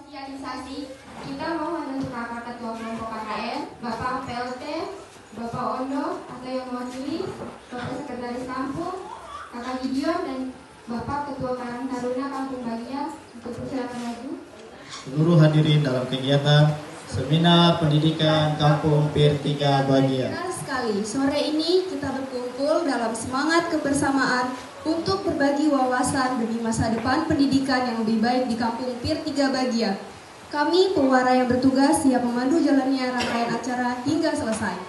sosialisasi, kita mau menentukan Kakak Ketua Kelompok KKN, Bapak PLT, Bapak Ondo atau yang mewakili, Bapak Sekretaris Kampung, Kakak Gideon dan Bapak Ketua Karang Taruna Kampung Bagia. Untuk persilakan maju. Seluruh hadirin dalam kegiatan Seminar Pendidikan Kampung PIR 3 Bagia. Benar sekali, sore ini kita berkumpul dalam semangat kebersamaan untuk berbagi wawasan demi masa depan pendidikan yang lebih baik di Kampung PIR 3 Bagia. Kami, pewara yang bertugas, siap memandu jalannya rangkaian acara hingga selesai.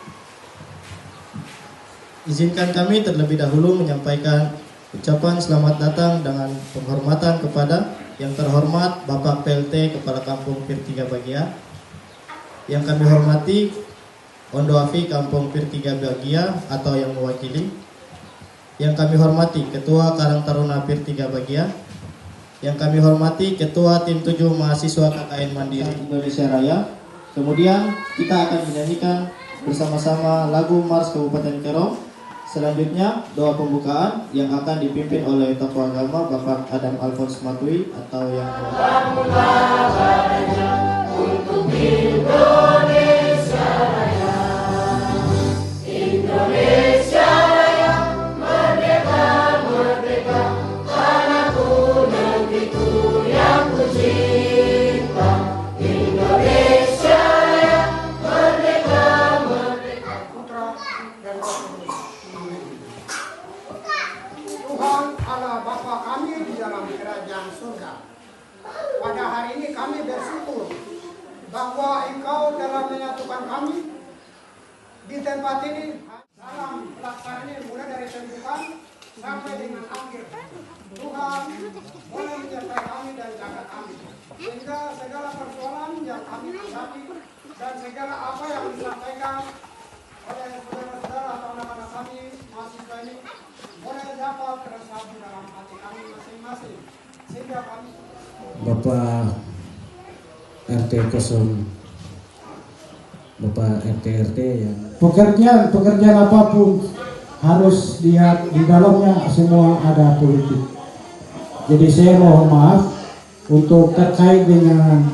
Izinkan kami terlebih dahulu menyampaikan ucapan selamat datang dengan penghormatan kepada yang terhormat Bapak PLT Kepala Kampung PIR 3 Bagia. Yang kami hormati Ondo Afi Kampung PIR 3 Bagia atau yang mewakili. Yang kami hormati Ketua Karang Taruna PIR 3 Bagia. Yang kami hormati Ketua Tim 7 Mahasiswa KKN Mandiri Indonesia Raya. Kemudian kita akan menyanyikan bersama-sama lagu Mars Kabupaten Kerong. Selanjutnya doa pembukaan yang akan dipimpin oleh tokoh agama Bapak Adam Alphonse Matui atau yang untuk Indonesia Raya. Indonesia Raya merdeka, merdeka, tanahku negeriku yang kucinta. Indonesia Raya merdeka, merdeka. Putra dan Tuhan Allah Bapa kami di dalam kerajaan surga. Pada hari ini kami bersyukur bahwa Engkau telah menyatukan kami di tempat ini dalam pelaksanaan ini mulai dari pembukaan sampai dengan akhir. Tuhan boleh menyertai kami dan jaga kami sehingga segala persoalan yang kami hadapi dan segala apa yang disampaikan oleh saudara-saudara atau anak-anak kami mahasiswa ini boleh dapat tersaji dalam hati kami masing-masing sehingga kami Bapak RT 0 Bapak RT yang pekerjaan apapun harus lihat di dalamnya semua ada politik. Jadi saya mohon maaf untuk terkait dengan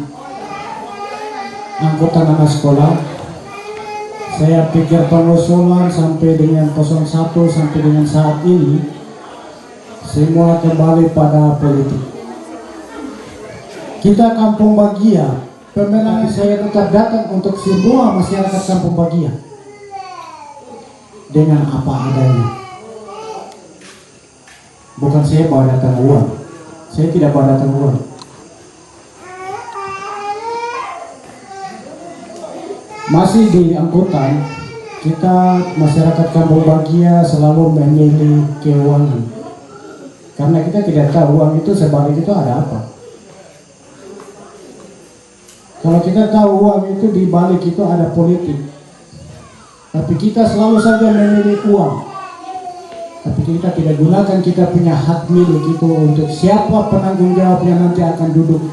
angkutan anak sekolah. Saya pikir pengusulan sampai dengan 01 sampai dengan saat ini semua kembali pada politik. Kita Kampung Bagia, pemenangan saya tetap datang untuk semua masyarakat Kampung Bagia dengan apa adanya. Bukan saya bawa datang uang, saya tidak bawa datang uang. Masih di angkutan, kita masyarakat Kampung Bagia selalu memilih keuangan karena kita tidak tahu uang itu sebalik itu ada apa. Kalau kita tahu uang itu di balik itu ada politik, tapi kita selalu saja memilih uang. Tapi kita tidak gunakan kita punya hak milik itu untuk siapa penanggung jawab yang nanti akan duduk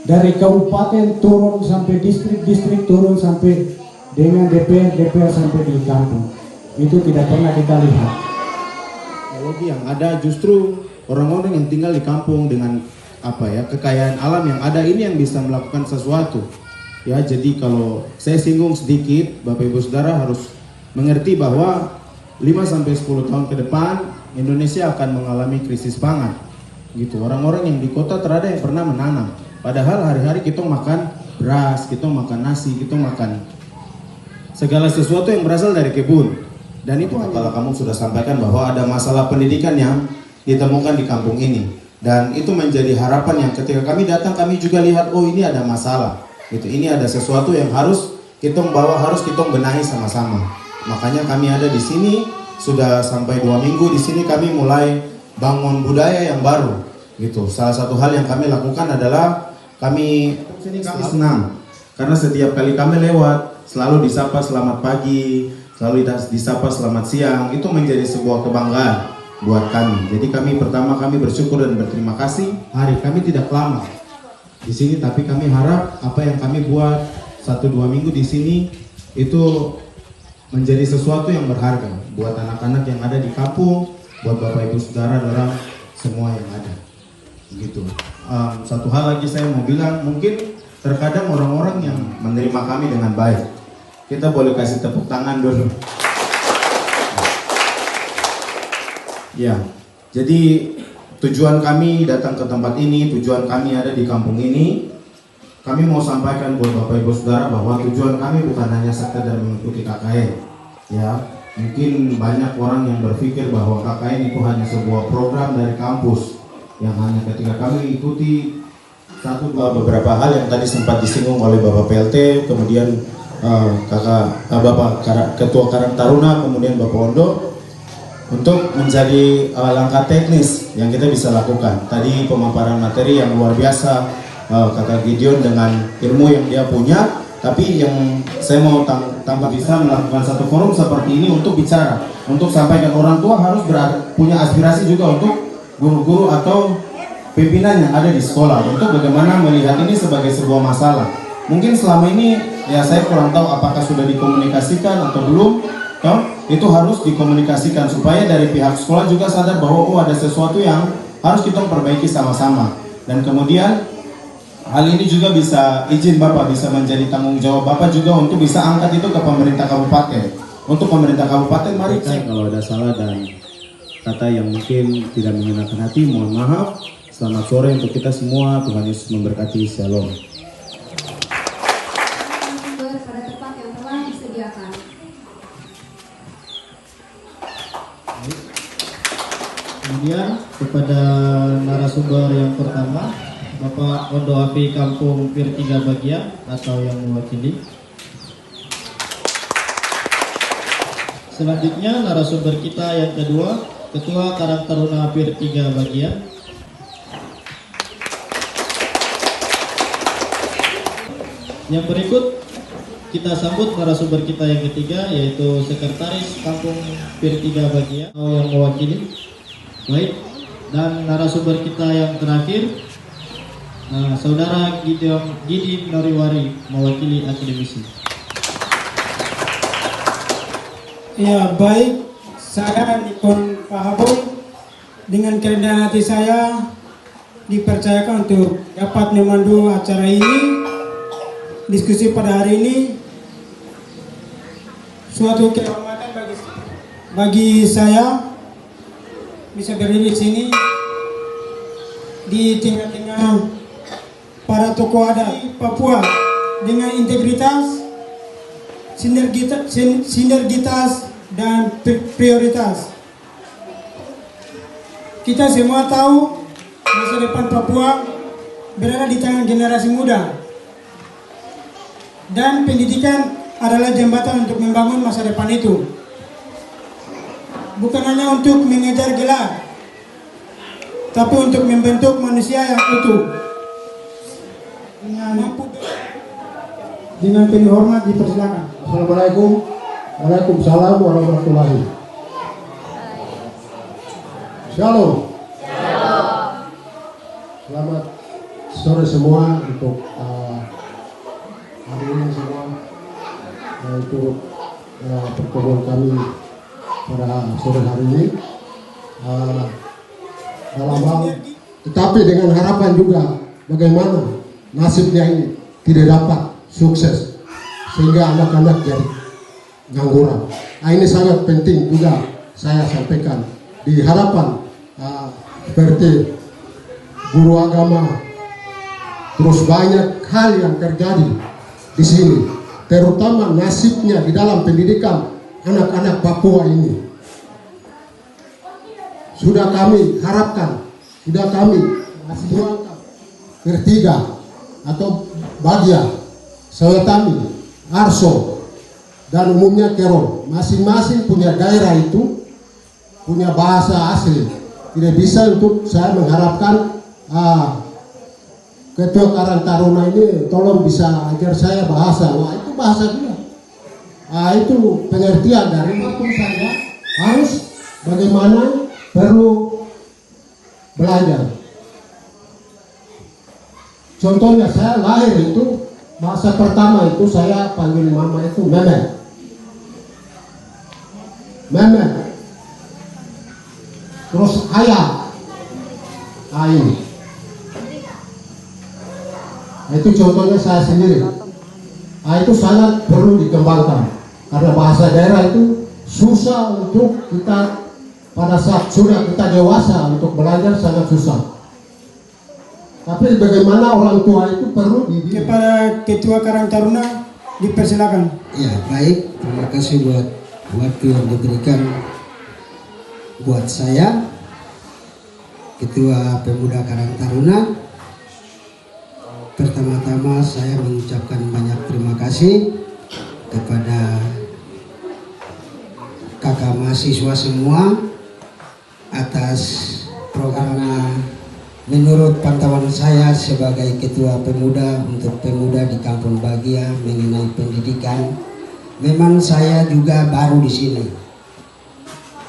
dari kabupaten turun sampai distrik turun sampai dengan DPR sampai di kampung. Itu tidak pernah kita lihat. Teknologi yang ada justru orang-orang yang tinggal di kampung dengan kekayaan alam yang ada ini yang bisa melakukan sesuatu. Ya, jadi kalau saya singgung sedikit, Bapak Ibu Saudara harus mengerti bahwa 5-10 tahun ke depan Indonesia akan mengalami krisis pangan. Gitu. Orang-orang yang di kota terada yang pernah menanam. Padahal hari-hari kita makan beras, kita makan nasi, kita makan segala sesuatu yang berasal dari kebun. Dan itu Kepala Kampung sudah sampaikan bahwa ada masalah pendidikan yang ditemukan di kampung ini. Dan itu menjadi harapan yang ketika kami datang kami juga lihat, oh ini ada masalah gitu, ini ada sesuatu yang harus kita bawa, harus kita benahi sama-sama. Makanya kami ada di sini sudah sampai 2 minggu di sini, kami mulai bangun budaya yang baru gitu. Salah satu hal yang kami lakukan adalah kami senang karena setiap kali kami lewat selalu disapa selamat pagi, selalu disapa selamat siang. Itu menjadi sebuah kebanggaan buat kami. Jadi kami bersyukur dan berterima kasih. Hari kami tidak lama di sini, tapi kami harap apa yang kami buat 1-2 minggu di sini itu menjadi sesuatu yang berharga buat anak-anak yang ada di kampung, buat Bapak Ibu Saudara dalam semua yang ada. gitu. Satu hal lagi saya mau bilang, mungkin terkadang orang-orang yang menerima kami dengan baik, kita boleh kasih tepuk tangan dulu. Ya, jadi tujuan kami datang ke tempat ini, tujuan kami ada di kampung ini. Kami mau sampaikan buat Bapak Ibu Saudara bahwa tujuan kami bukan hanya sekedar mengikuti KKN. Ya, mungkin banyak orang yang berpikir bahwa KKN itu hanya sebuah program dari kampus yang hanya ketika kami ikuti beberapa hal yang tadi sempat disinggung oleh Bapak PLT, kemudian Bapak Ketua Karang Taruna, kemudian Bapak Ondo, untuk menjadi langkah teknis yang kita bisa lakukan. Tadi pemaparan materi yang luar biasa, Kakak Gideon dengan ilmu yang dia punya, tapi yang saya mau tambah bisa melakukan satu forum seperti ini untuk bicara, untuk sampaikan orang tua harus punya aspirasi juga untuk guru-guru atau pimpinan yang ada di sekolah, untuk bagaimana melihat ini sebagai sebuah masalah. Mungkin selama ini ya saya kurang tahu apakah sudah dikomunikasikan atau belum. Itu harus dikomunikasikan supaya dari pihak sekolah juga sadar bahwa ada sesuatu yang harus kita perbaiki sama-sama. Dan kemudian hal ini juga bisa, izin Bapak, bisa menjadi tanggung jawab Bapak juga untuk bisa angkat itu ke pemerintah kabupaten. Untuk pemerintah kabupaten, mari cek kalau ada salah dan kata yang mungkin tidak mengenakan hati, mohon maaf. Selamat sore untuk kita semua, Tuhan Yesus memberkati, Shalom. Pada tempat yang telah disediakan. Kemudian kepada narasumber yang pertama, Bapak Ondo Api Kampung Pir 3 Bagia atau yang mewakili. Selanjutnya narasumber kita yang kedua, Ketua Karang Taruna Pir 3 Bagia. Yang berikut kita sambut narasumber kita yang ketiga, yaitu Sekretaris Kampung Pir 3 Bagia atau yang mewakili. Baik, dan narasumber kita yang terakhir, Saudara Gidi Noriwari, mewakili akademisi. Ya, baik, saya Nikon Pahabong dengan kerendahan hati saya dipercayakan untuk dapat memandu acara ini. Diskusi pada hari ini suatu kehormatan bagi saya bisa berdiri di sini di tengah-tengah para tokoh adat Papua dengan integritas, sinergitas dan prioritas. Kita semua tahu masa depan Papua berada di tangan generasi muda, dan pendidikan adalah jembatan untuk membangun masa depan itu. Bukan hanya untuk mengejar gelar, tapi untuk membentuk manusia yang utuh. Dengan penuh hormat dipersilakan. Assalamualaikum. Waalaikumsalam warahmatullahi. Shalom. Selamat sore semua untuk hari ini semua, yaitu pertemuan kami pada sore hari ini dalam hal, tetapi dengan harapan juga bagaimana nasibnya ini tidak dapat sukses sehingga anak-anak jadi ngangguran. Ini sangat penting juga saya sampaikan di harapan seperti guru agama, terus banyak hal yang terjadi di sini, terutama nasibnya di dalam pendidikan anak-anak Papua ini. Sudah kami harapkan, sudah kami tuangkan Pertiga atau Bagia, Sewetami, Arso, dan umumnya Kero. Masing-masing punya daerah itu, punya bahasa asli. Tidak bisa untuk saya mengharapkan Ketua Karang Taruna ini tolong bisa ajar saya bahasa. Wah, itu bahasa dia. Itu pengertian dari maupun saya harus bagaimana perlu belajar. Contohnya saya lahir itu bahasa pertama itu saya panggil mama itu Meme. Terus ayah. Ini. Itu contohnya saya sendiri. Itu sangat perlu dikembangkan karena bahasa daerah itu susah untuk kita pada saat sudah kita dewasa untuk belajar sangat susah. Tapi bagaimana orang tua itu perlu dididik. Kepada Ketua Karang Taruna dipersilakan. Ya baik, terima kasih buat waktu yang diberikan buat saya, Ketua Pemuda Karang Taruna. Pertama-tama saya mengucapkan banyak terima kasih kepada kakak mahasiswa semua atas programnya. Menurut pantauan saya sebagai Ketua Pemuda untuk pemuda di Kampung Bagia mengenai pendidikan, memang saya juga baru di sini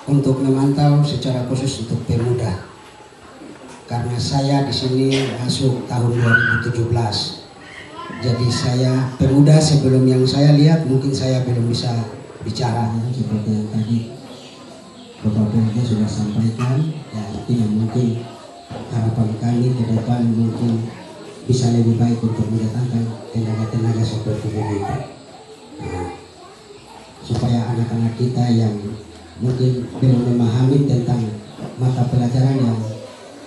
untuk memantau secara khusus untuk pemuda. Karena saya di sini masuk tahun 2017. Jadi saya pemuda sebelum yang saya lihat mungkin saya belum bisa bicara seperti yang tadi Bapak PLT sudah sampaikan. Ya artinya mungkin harapan kami ke depan mungkin bisa lebih baik untuk mendatangkan tenaga-tenaga seperti ini. Nah, supaya anak-anak kita yang mungkin belum memahami tentang mata pelajaran yang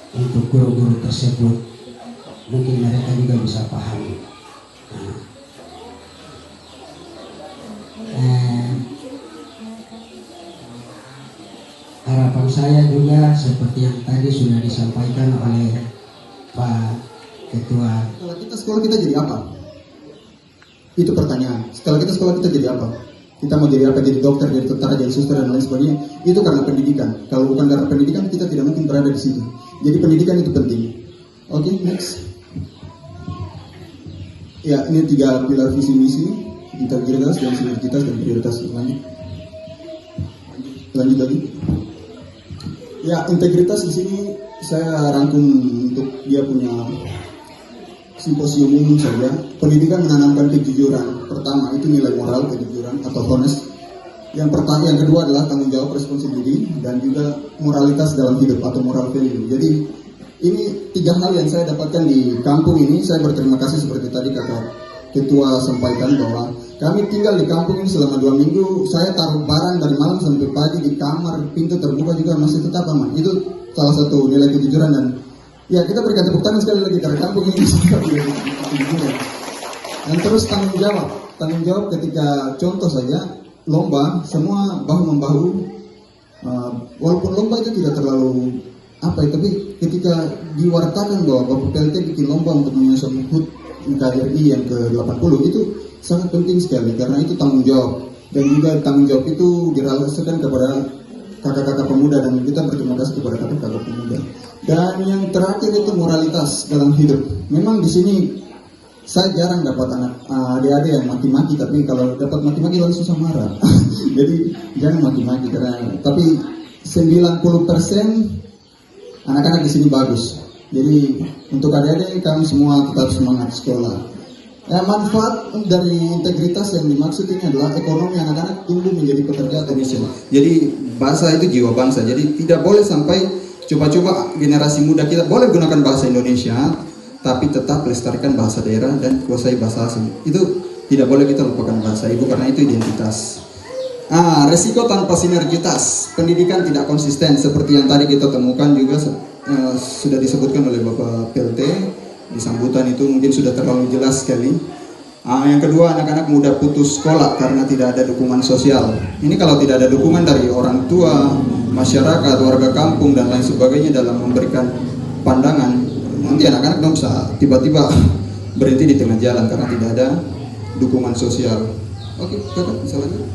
untuk guru-guru tersebut mungkin mereka juga bisa pahami. Harapan saya juga seperti yang tadi sudah disampaikan oleh Pak Ketua. Setelah kita sekolah kita jadi apa? Itu pertanyaan. Setelah kita sekolah kita jadi apa? Kita mau jadi apa? Jadi dokter, jadi tentara, jadi suster dan lain sebagainya. Itu karena pendidikan. Kalau bukan karena pendidikan kita tidak mungkin berada di situ. Jadi pendidikan itu penting. Oke, next. Ya, ini 3 pilar visi misi: integritas dan sinergitas dan prioritas. Lanjut lagi. Ya, integritas di sini saya rangkum untuk dia punya simposium umum saja. Pendidikan menanamkan kejujuran. Pertama itu nilai moral, kejujuran atau honest. Yang kedua adalah tanggung jawab, responsibility, dan juga moralitas dalam hidup atau moral value. Jadi ini 3 hal yang saya dapatkan di kampung ini. Saya berterima kasih seperti tadi kakak Ketua sampaikan bahwa kami tinggal di kampung ini selama 2 minggu. Saya taruh barang dari malam sampai pagi di kamar, pintu terbuka juga masih tetap aman. Itu salah satu nilai kejujuran. Dan ya kita berikan tepuk tangan sekali lagi karena kampung ini sudah kejujuran. Dan terus tanggung jawab ketika contoh saja lomba, semua bahu-membahu, walaupun lomba itu tidak terlalu tapi ketika diwartakan bahwa Bapak PLT bikin lomba untuk menyusun HUT NKRI yang ke-80, itu sangat penting sekali karena itu tanggung jawab. Dan juga tanggung jawab itu direlaksasikan kepada kakak-kakak pemuda, dan kita berterima kasih kepada kakak-kakak pemuda. Dan yang terakhir itu moralitas dalam hidup. Memang di sini saya jarang dapat adik-adik yang maki-maki, tapi kalau dapat maki-maki langsung susah marah. Jadi jangan maki-maki tapi 90% anak-anak di sini bagus. Jadi untuk adik-adik kami semua tetap semangat sekolah. Manfaat dari integritas yang dimaksud ini adalah ekonomi anak-anak tumbuh menjadi pekerja atau misal. Jadi bahasa itu jiwa bangsa. Jadi tidak boleh sampai coba-coba generasi muda kita boleh gunakan bahasa Indonesia, tapi tetap lestarikan bahasa daerah dan kuasai bahasa asing. Itu tidak boleh kita lupakan bahasa ibu karena itu identitas. Resiko tanpa sinergitas, pendidikan tidak konsisten seperti yang tadi kita temukan juga sudah disebutkan oleh Bapak PLT di sambutan, itu mungkin sudah terlalu jelas sekali. Yang kedua, anak-anak muda putus sekolah karena tidak ada dukungan sosial. Ini kalau tidak ada dukungan dari orang tua, masyarakat, warga kampung dan lain sebagainya dalam memberikan pandangan, nanti anak-anak dong bisa tiba-tiba berhenti di tengah jalan karena tidak ada dukungan sosial. Oke, kakak bisa lanjut.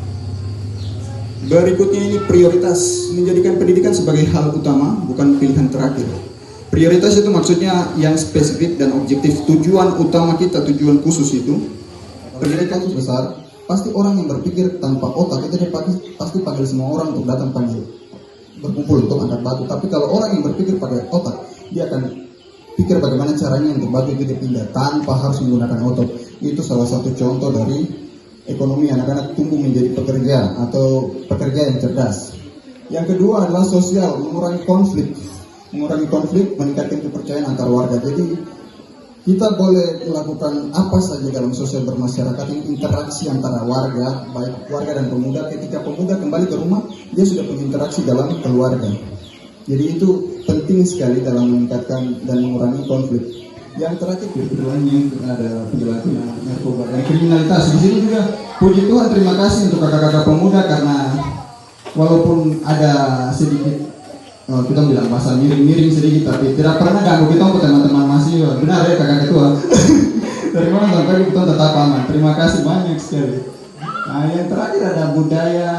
Berikutnya ini prioritas, menjadikan pendidikan sebagai hal utama, bukan pilihan terakhir. Prioritas itu maksudnya yang spesifik dan objektif. Tujuan utama kita, tujuan khusus itu. Pendidikan itu besar, pasti orang yang berpikir tanpa otak itu pasti panggil semua orang untuk datang panggil berkumpul untuk angkat batu. Tapi kalau orang yang berpikir pakai otak, dia akan pikir bagaimana caranya untuk batu itu dipindah tanpa harus menggunakan otot. Itu salah satu contoh dari ekonomi anak-anak tumbuh menjadi pekerja atau pekerja yang cerdas. Yang kedua adalah sosial, mengurangi konflik, meningkatkan kepercayaan antar warga. Jadi kita boleh melakukan apa saja dalam sosial bermasyarakat, ini interaksi antara warga, baik warga dan pemuda. Ketika pemuda kembali ke rumah, dia sudah punya interaksi dalam keluarga. Jadi itu penting sekali dalam meningkatkan dan mengurangi konflik. Yang terakhir kebetulannya ada penyalahgunaan narkoba dan kriminalitas. Di sini juga puji Tuhan, terima kasih untuk kakak-kakak pemuda, karena walaupun ada sedikit kita bilang bahasa miring-miring sedikit, tapi tidak pernah ganggu kita untuk teman-teman mahasiswa. Benar ya kakak ketua? Dari mana sampai kita tetap aman. Terima kasih banyak sekali. Nah, yang terakhir ada budaya,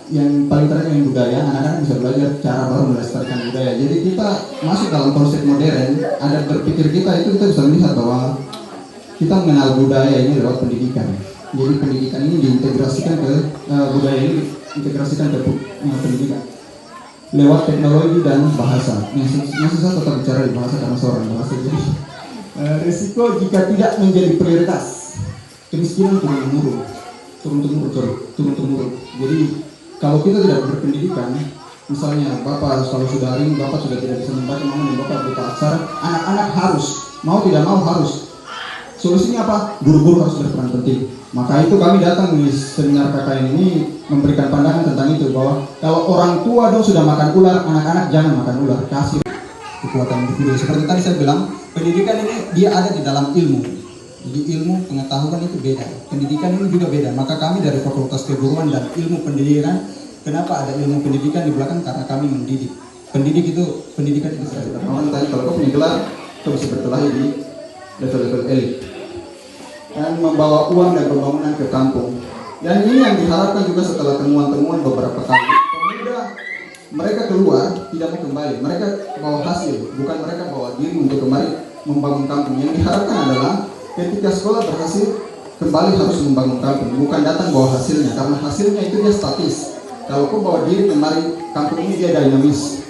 yang paling terakhir yang budaya, anak-anak bisa belajar cara baru melestarikan budaya. Jadi kita masuk dalam konsep modern, ada berpikir kita itu kita bisa melihat bahwa kita mengenal budaya ini lewat pendidikan. Jadi pendidikan ini diintegrasikan ke budaya ini diintegrasikan ke pendidikan lewat teknologi dan bahasa. Masih saya tetap bicara di bahasa karena seorang bahasa. Jadi risiko jika tidak menjadi prioritas, kemiskinan turun-temurun. Jadi kalau kita tidak berpendidikan, misalnya Bapak kalau sudah hari ini Bapak sudah tidak bisa membaca, Mama dan Bapak buta aksara, anak-anak harus, mau tidak mau harus. Solusinya apa? Guru-guru harus berperan penting. Maka itu kami datang di seminar KKN ini memberikan pandangan tentang itu, bahwa kalau orang tua dong sudah makan ular, anak-anak jangan makan ular, kasih kekuatan individu. Seperti tadi saya bilang, pendidikan ini dia ada di dalam ilmu. Jadi ilmu pengetahuan itu beda, pendidikan ini juga beda. Maka kami dari Fakultas Keguruan dan Ilmu Pendidikan, kenapa ada ilmu pendidikan di belakang? Karena kami mendidik. Pendidikan itu saya bilang. Kamu tadi kalau kau punya gelar, kau bisa berkelahi di level-level elit dan membawa uang dan pembangunan ke kampung. Dan ini yang diharapkan juga setelah temuan-temuan beberapa kali. Pemuda mereka keluar tidak mau kembali, mereka bawa hasil, bukan mereka bawa diri untuk kembali membangun kampung. Yang diharapkan adalah ketika sekolah berhasil, kembali harus membangun kampung, bukan datang bawa hasilnya, karena hasilnya itu dia statis. Kalau kau bawa diri kembali, kampung ini dia dinamis.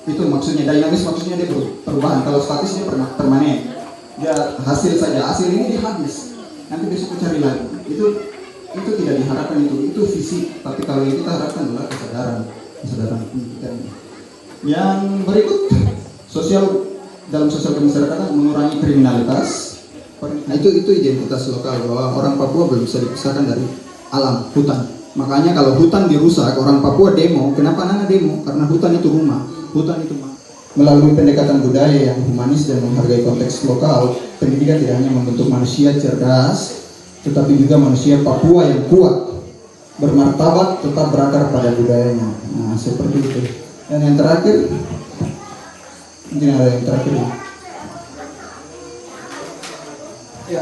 Itu maksudnya, dinamis maksudnya dia perubahan. Kalau statis dia permanen, dia hasil saja, hasil ini dia habis, nanti besok cari lagi. Itu tidak diharapkan, itu fisik. Tapi kalau yang kita harapkan adalah kesadaran pendidikan. Yang berikut, dalam sosial kemasyarakatan mengurangi kriminalitas. Nah, itu identitas lokal, bahwa orang Papua belum bisa dipisahkan dari alam, hutan. Makanya kalau hutan dirusak, orang Papua demo. Kenapa anak demo? Karena hutan itu rumah, hutan itu rumah. Melalui pendekatan budaya yang humanis dan menghargai konteks lokal, pendidikan tidak hanya membentuk manusia cerdas, tetapi juga manusia Papua yang kuat, bermartabat, tetap berakar pada budayanya. Nah, seperti itu. Dan yang terakhir, mungkin ada yang terakhir. Ya,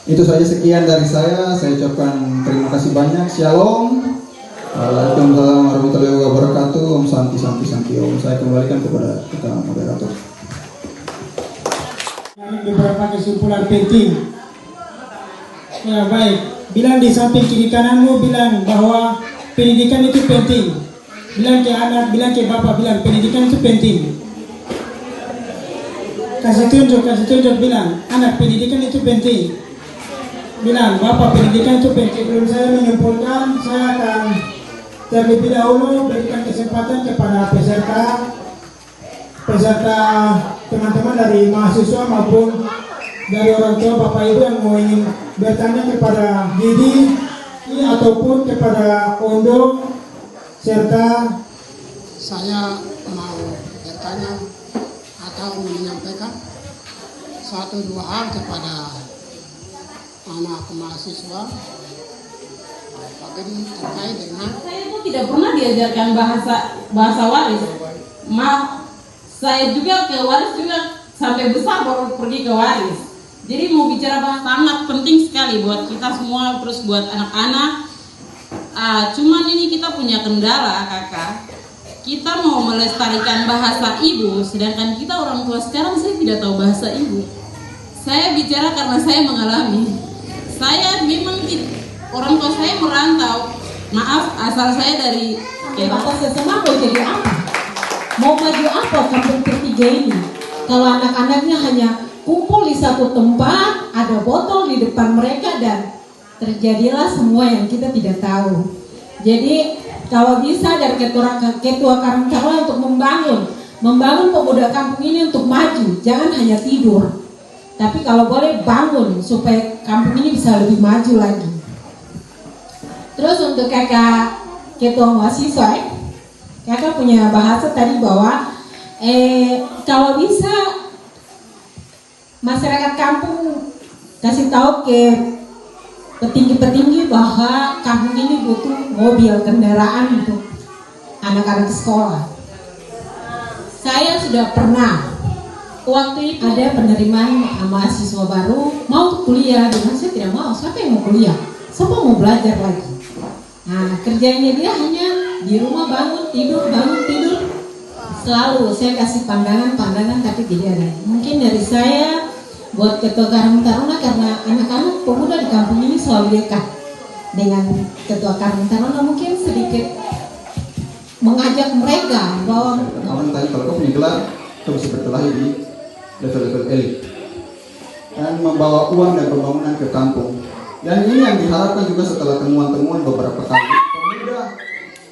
itu saja, sekian dari saya. Saya ucapkan terima kasih banyak. Shalom. Waalaikumsalam warahmatullahi wabarakatuh. Om Santi. Om, saya kembalikan kepada kita moderator. Beberapa kesimpulan penting. Ya baik, bilang di samping kiri kananmu bilang bahwa pendidikan itu penting. Bilang ke anak, bilang ke bapak, bilang pendidikan itu penting. Kasih tunjuk bilang, anak pendidikan itu penting. Bilang, bapak pendidikan itu penting. Belum saya menyimpulkan, saya akan terlebih dahulu berikan kesempatan kepada peserta teman-teman dari mahasiswa maupun dari orang tua bapak ibu yang mau ingin bertanya kepada Didi ataupun kepada Ondo, serta saya mau bertanya atau menyampaikan 1-2 hal kepada anak mahasiswa terkait dengan saya itu tidak pernah diajarkan bahasa waris. Saya juga ke waris juga sampai besar baru pergi ke waris. Jadi mau bicara bahasa sangat penting sekali buat kita semua, terus buat anak-anak. Cuman ini kita punya kendala, kakak. Kita mau melestarikan bahasa ibu, sedangkan kita orang tua sekarang saya tidak tahu bahasa ibu. Saya bicara karena saya mengalami. Saya memang orang tua saya merantau. Maaf, asal saya dari Bapak SMA mau jadi apa? Mau maju apa kampung ketiga ini? Kalau anak-anaknya hanya kumpul di satu tempat, ada botol di depan mereka, dan terjadilah semua yang kita tidak tahu. Jadi kalau bisa dari ketua Karang Taruna untuk membangun pemuda kampung ini untuk maju, jangan hanya tidur. Tapi kalau boleh bangun supaya kampung ini bisa lebih maju lagi. Terus untuk kakak ketua mahasiswa, kakak punya bahasa tadi bahwa kalau bisa masyarakat kampung kasih tahu ke petinggi-petinggi bahwa kampung ini butuh mobil kendaraan untuk anak-anak sekolah. Saya sudah pernah waktu itu ada penerimaan mahasiswa baru mau kuliah, dengan saya tidak mau. Siapa yang mau kuliah? Siapa mau belajar lagi? Nah, kerjanya dia hanya di rumah bangun tidur. Selalu saya kasih pandangan tapi tidak ada. Mungkin dari saya buat Ketua Karang Taruna, karena anak-anak pemuda di kampung ini selalu dekat dengan Ketua Karang Taruna, mungkin sedikit mengajak mereka bahwa kawan tadi kalau kau punya gelar, kau bisa berkelahi di level-level elit dan membawa uang dan pembangunan ke kampung. Dan ini yang diharapkan juga setelah temuan-temuan beberapa kali. Pemuda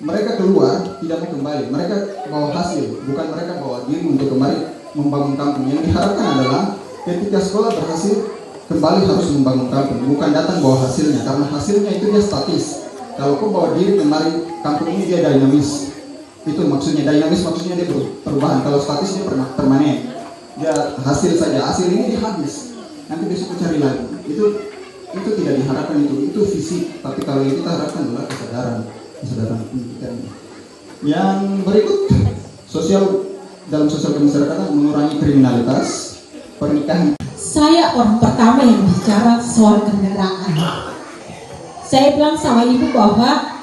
mereka keluar tidak mau kembali, mereka bawa hasil, bukan mereka bawa diri untuk kembali membangun kampung. Yang diharapkan adalah ketika sekolah berhasil kembali harus membangun kampung, bukan datang bawa hasilnya, karena hasilnya itu dia statis. Kalau kau bawa diri kembali, kampung ini dia dinamis. Itu maksudnya dinamis, maksudnya dia perubahan. Kalau statis dia permanen, dia hasil saja, hasil ini dia habis, nanti besok cari lagi. Itu tidak diharapkan, itu fisik. Tapi kalau yang kita harapkan adalah kesadaran pendidikan. Yang berikut, dalam sosial kemasyarakatan, mengurangi kriminalitas, pernikahan. Saya orang pertama yang bicara soal kendaraan. Saya bilang sama ibu bahwa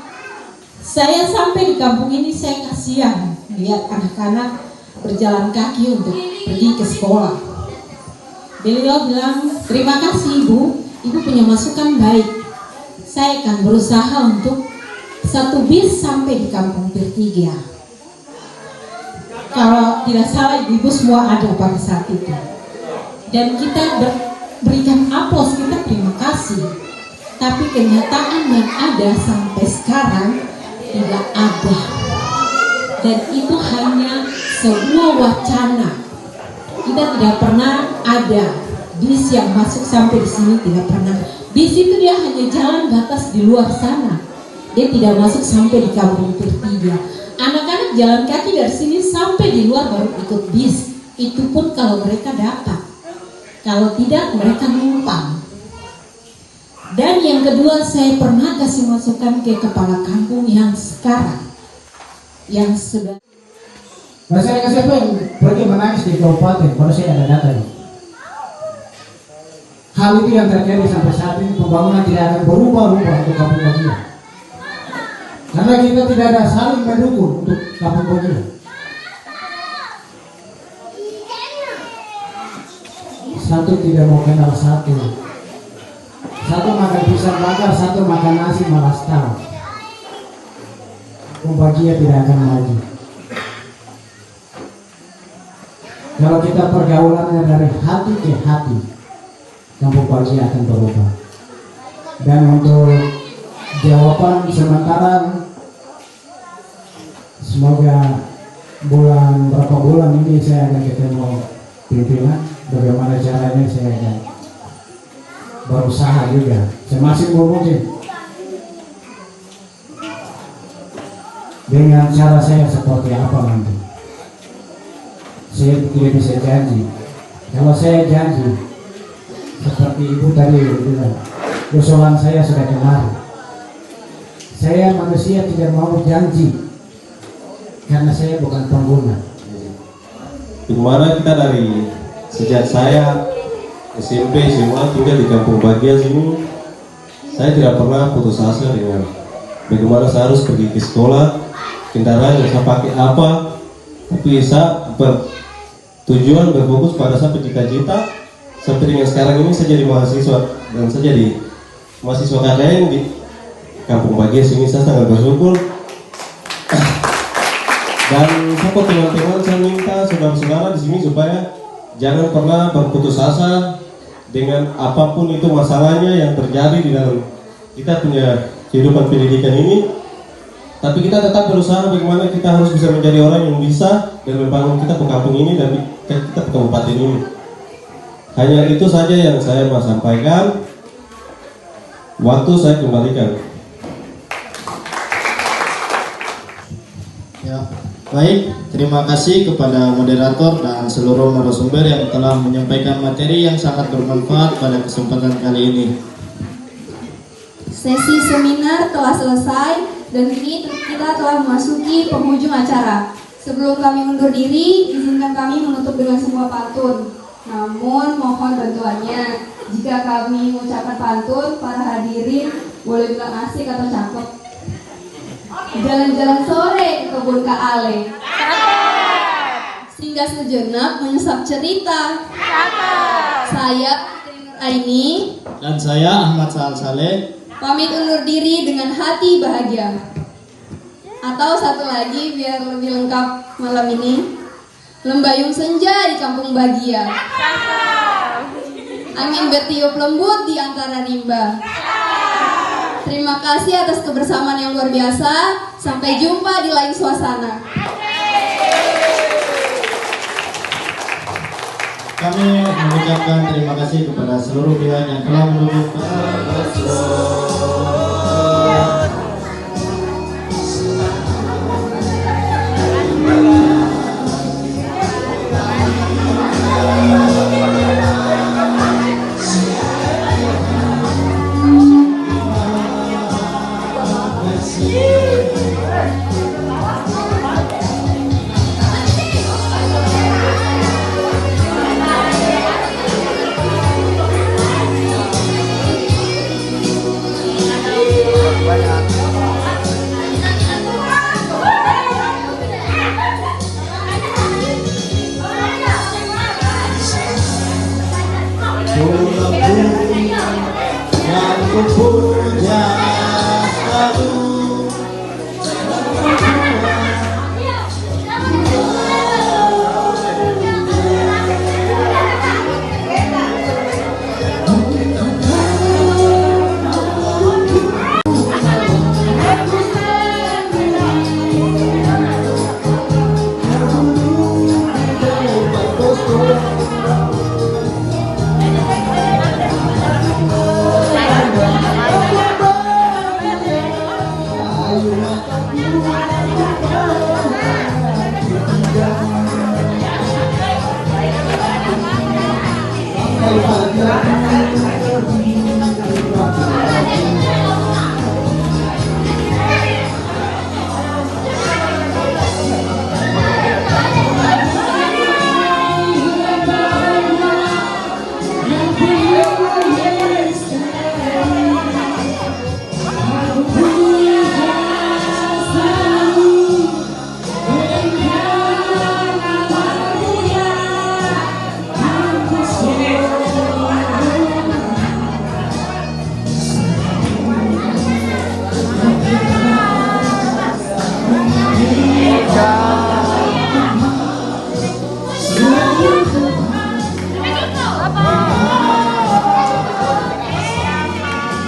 saya sampai di kampung ini saya kasihan lihat anak-anak berjalan kaki untuk pergi ke sekolah. Beliau bilang, terima kasih ibu punya masukan baik. Saya akan berusaha untuk 1 bis sampai di kampung Pirtiga. Kalau tidak salah ibu semua ada pada saat itu. Dan kita berikan aplaus, kita terima kasih. Tapi kenyataan yang ada sampai sekarang tidak ada. Dan itu hanya sebuah wacana. Kita tidak pernah ada bis yang masuk sampai di sini, tidak pernah. Bis itu dia hanya jalan batas di luar sana. Dia tidak masuk sampai di kampung Pirtiga. Anak-anak jalan kaki dari sini sampai di luar baru ikut bis. Itu pun kalau mereka dapat. Kalau tidak mereka numpang. Dan yang kedua, saya pernah kasih masukan ke kepala kampung yang sekarang, yang sudah. Masyarakat siapa yang pergi menangis di kabupaten kalau saya ada data ini? Hal itu yang terjadi sampai saat ini, pembangunan tidak akan berubah-ubah untuk kampung Bagia. Karena kita tidak ada saling mendukung untuk kampung Bagia. Satu tidak mau kenal satu. Satu makan pisang bakar, satu makan nasi malas tahu. Kampung Bagia tidak akan maju. Kalau kita pergaulannya dari hati ke hati, kampung Bagia akan berubah. Dan untuk jawaban sementara, semoga berapa bulan ini saya akan ketemu pimpinan. Bagaimana caranya saya akan berusaha juga. Saya masih mungkin dengan cara saya seperti apa nanti. Saya tidak bisa janji. Kalau saya janji seperti ibu tadi bilang, usulan saya sudah kemarin. Saya manusia tidak mau janji karena saya bukan pengguna. Dimana kita dari sejak saya SMP, SMA tinggal di kampung Bagia sini, saya tidak pernah putus asa dengan bagaimana saya harus pergi ke sekolah, kendaraan yang saya pakai apa, tapi saya bertujuan berfokus pada sampai cita-cita. Sampai dengan sekarang ini saya jadi mahasiswa dan saya jadi mahasiswa KKN di kampung Bagia sini. Saya sangat bersyukur. Dan support teman-teman, saya minta saudara-saudara di sini supaya jangan pernah berputus asa dengan apapun itu masalahnya yang terjadi di dalam kita punya kehidupan pendidikan ini. Tapi kita tetap berusaha bagaimana kita harus bisa menjadi orang yang bisa dan membangun kita ke kampung ini dan kita ke kabupaten ini. Hanya itu saja yang saya mau sampaikan. Waktu saya kembalikan. Ya, baik. Terima kasih kepada moderator dan seluruh narasumber yang telah menyampaikan materi yang sangat bermanfaat pada kesempatan kali ini. Sesi seminar telah selesai dan kini kita telah memasuki penghujung acara. Sebelum kami undur diri, izinkan kami menutup dengan sebuah pantun. Namun mohon bantuannya. Jika kami mengucapkan pantun, para hadirin boleh bilang asik atau cakep. Jalan-jalan sore ke kebun Kak Ale. Singgah sejenak menyesap cerita. Saya Aini dan saya Ahmad Sahal Saleh pamit undur diri dengan hati bahagia. Atau satu lagi biar lebih lengkap malam ini, lembayung senja di kampung Bagia. Angin bertiup lembut di antara rimba. Terima kasih atas kebersamaan yang luar biasa. Sampai jumpa di lain suasana. Kami mengucapkan terima kasih kepada seluruh pihak yang telah mendukung.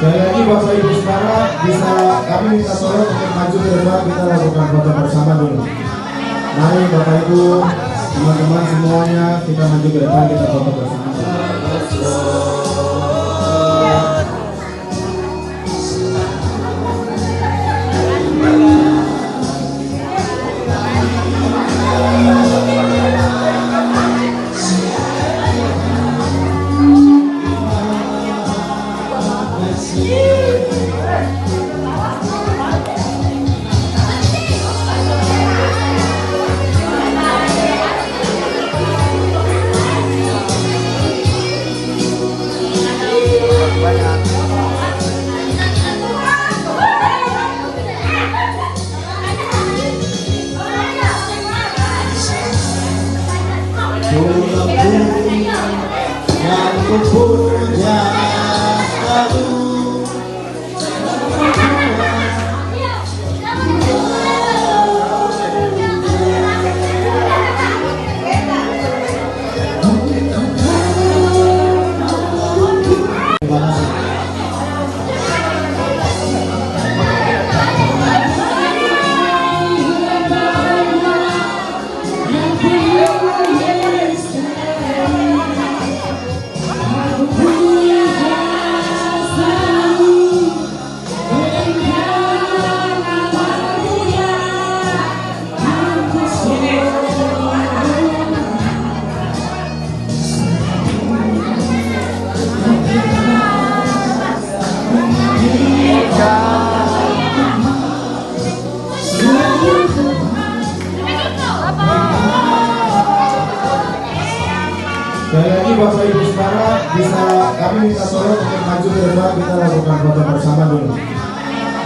Sekali lagi Bapak Ibu Saudara, bisa kami minta tolong untuk maju ke depan, kita lakukan foto bersama dulu. Mari Bapak Ibu, teman-teman semuanya, kita maju ke depan, kita foto bersama. Kami minta tolong untuk maju ke depan, kita lakukan foto bersama dulu.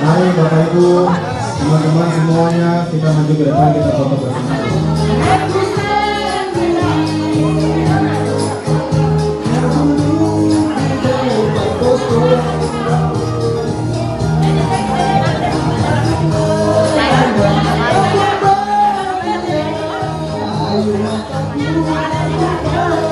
Mari Bapak Ibu, teman-teman semuanya, kita maju ke depan, kita foto bersama dulu. Ayo